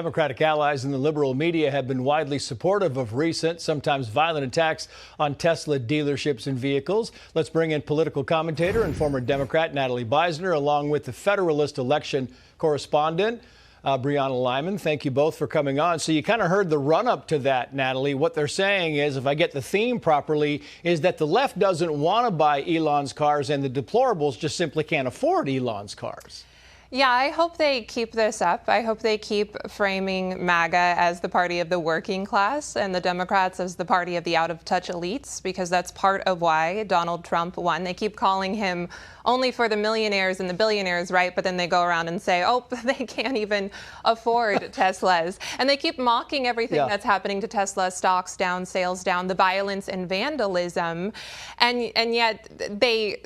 Democratic allies in the liberal media have been widely supportive of recent, sometimes violent attacks on Tesla dealerships and vehicles. Let's bring in political commentator and former Democrat Natalie Beisner, along with the Federalist election correspondent, Brianna Lyman. Thank you both for coming on. So you kind of heard the run up to that, Natalie. What they're saying is, if I get the theme properly, is that the left doesn't want to buy Elon's cars and the deplorables just simply can't afford Elon's cars. Yeah, I hope they keep this up. I hope they keep framing MAGA as the party of the working class and the Democrats as the party of the out-of-touch elites, because that's part of why Donald Trump won. They keep calling him only for the millionaires and the billionaires, right? But then they go around and say, oh, they can't even afford Teslas. And they keep mocking everything that's happening to Tesla, stocks down, sales down, the violence and vandalism. And yet they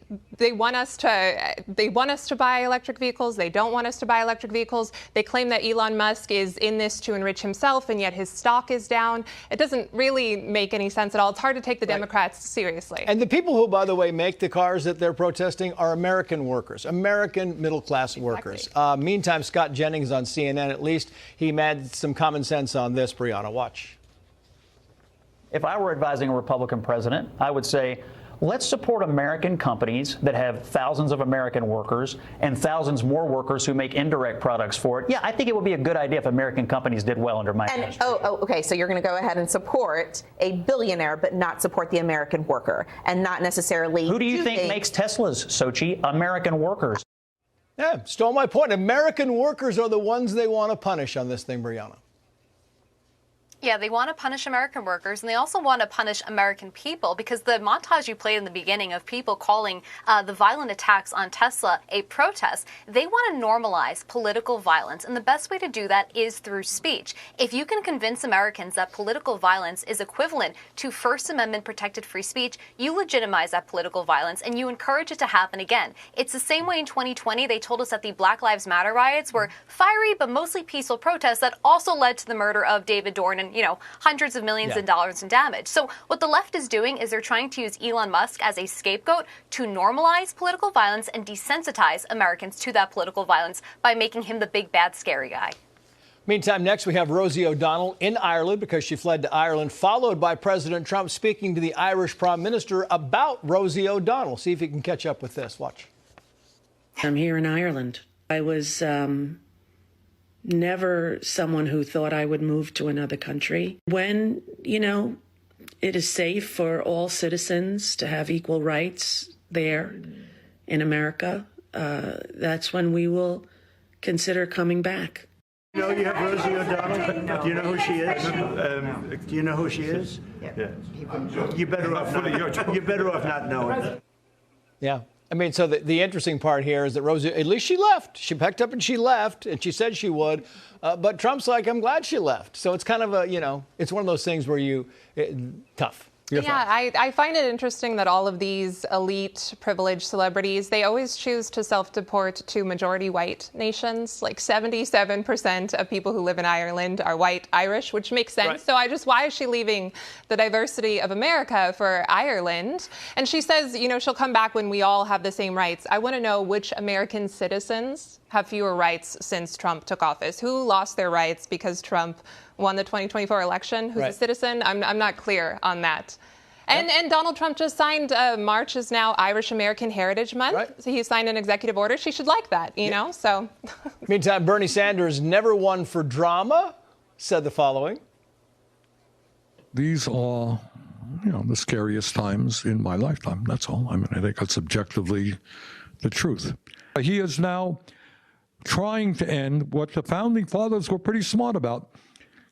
want us to buy electric vehicles. They don't want us to buy electric vehicles. They claim that Elon Musk is in this to enrich himself, and yet his stock is down. It doesn't really make any sense at all. It's hard to take the Democrats seriously. And the people who, by the way, make the cars that they're protesting are American workers, American middle-class workers. Meantime, Scott Jennings on CNN, at least he had some common sense on this. Brianna, watch. If I were advising a Republican president, I would say, let's support American companies that have thousands of American workers and thousands more workers who make indirect products for it. Yeah, I think it would be a good idea if American companies did well under my administration. Okay, so you're going to go ahead and support a billionaire, but not support the American worker, and not necessarily. Who do you think makes Teslas, Sochi? American workers. Yeah, stole my point. American workers are the ones they want to punish on this thing, Brianna. Yeah, they want to punish American workers, and they also want to punish American people, because the montage you played in the beginning of people calling the violent attacks on Tesla a protest, they want to normalize political violence, and the best way to do that is through speech. If you can convince Americans that political violence is equivalent to First Amendment protected free speech, you legitimize that political violence and you encourage it to happen again. It's the same way in 2020 they told us that the Black Lives Matter riots were fiery but mostly peaceful protests that also led to the murder of David Dorn and hundreds of millions of dollars in damage. So what the left is doing is they're trying to use Elon Musk as a scapegoat to normalize political violence and desensitize Americans to that political violence by making him the big, bad, scary guy. Meantime, next we have Rosie O'Donnell in Ireland because she fled to Ireland, followed by President Trump speaking to the Irish Prime Minister about Rosie O'Donnell. See if you can catch up with this. Watch. I'm here in Ireland. I was never someone who thought I would move to another country. When, it is safe for all citizens to have equal rights there in America, that's when we will consider coming back. You have Rosie O'Donnell. Do you know who she is? Do you know who she is? Yeah. You're better off not knowing. Yeah. I mean, so the interesting part here is that Rosie, at least she left. She packed up and she left, and she said she would. But Trump's like, I'm glad she left. So it's kind of it's one of those things where tough. I find it interesting that all of these elite, privileged celebrities, they always choose to self-deport to majority white nations. Like 77% of people who live in Ireland are white Irish, which makes sense. Right. So why is she leaving the diversity of America for Ireland? And she says, she'll come back when we all have the same rights. I want to know which American citizens have fewer rights since Trump took office. Who lost their rights because Trump won the 2024 election? Who's a citizen? I'm not clear on that. And Donald Trump just signed March is now Irish American Heritage Month. Right. So he signed an executive order. She should like that, you know, so. Meantime, Bernie Sanders, never one for drama, said the following. These are, the scariest times in my lifetime. That's all. I mean, I think that's objectively the truth. He is now trying to end what the founding fathers were pretty smart about,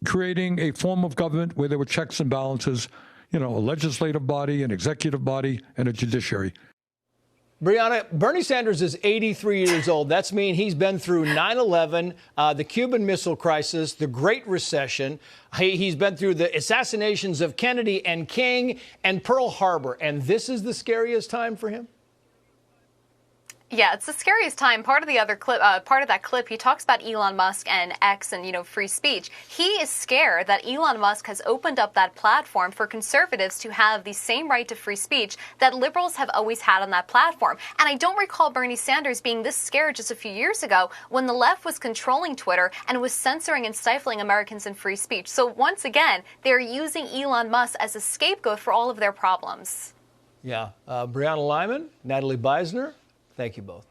creating a form of government where there were checks and balances, a legislative body, an executive body, and a judiciary. Brianna, Bernie Sanders is 83 years old. That's mean he's been through 9/11, the Cuban Missile Crisis, the Great Recession. He's been through the assassinations of Kennedy and King and Pearl Harbor. And this is the scariest time for him? Yeah, it's the scariest time. Part of the other clip, part of that clip, he talks about Elon Musk and X and, free speech. He is scared that Elon Musk has opened up that platform for conservatives to have the same right to free speech that liberals have always had on that platform. And I don't recall Bernie Sanders being this scared just a few years ago when the left was controlling Twitter and was censoring and stifling Americans in free speech. So once again, they're using Elon Musk as a scapegoat for all of their problems. Yeah. Brianna Lyman, Natalie Beisner, thank you both.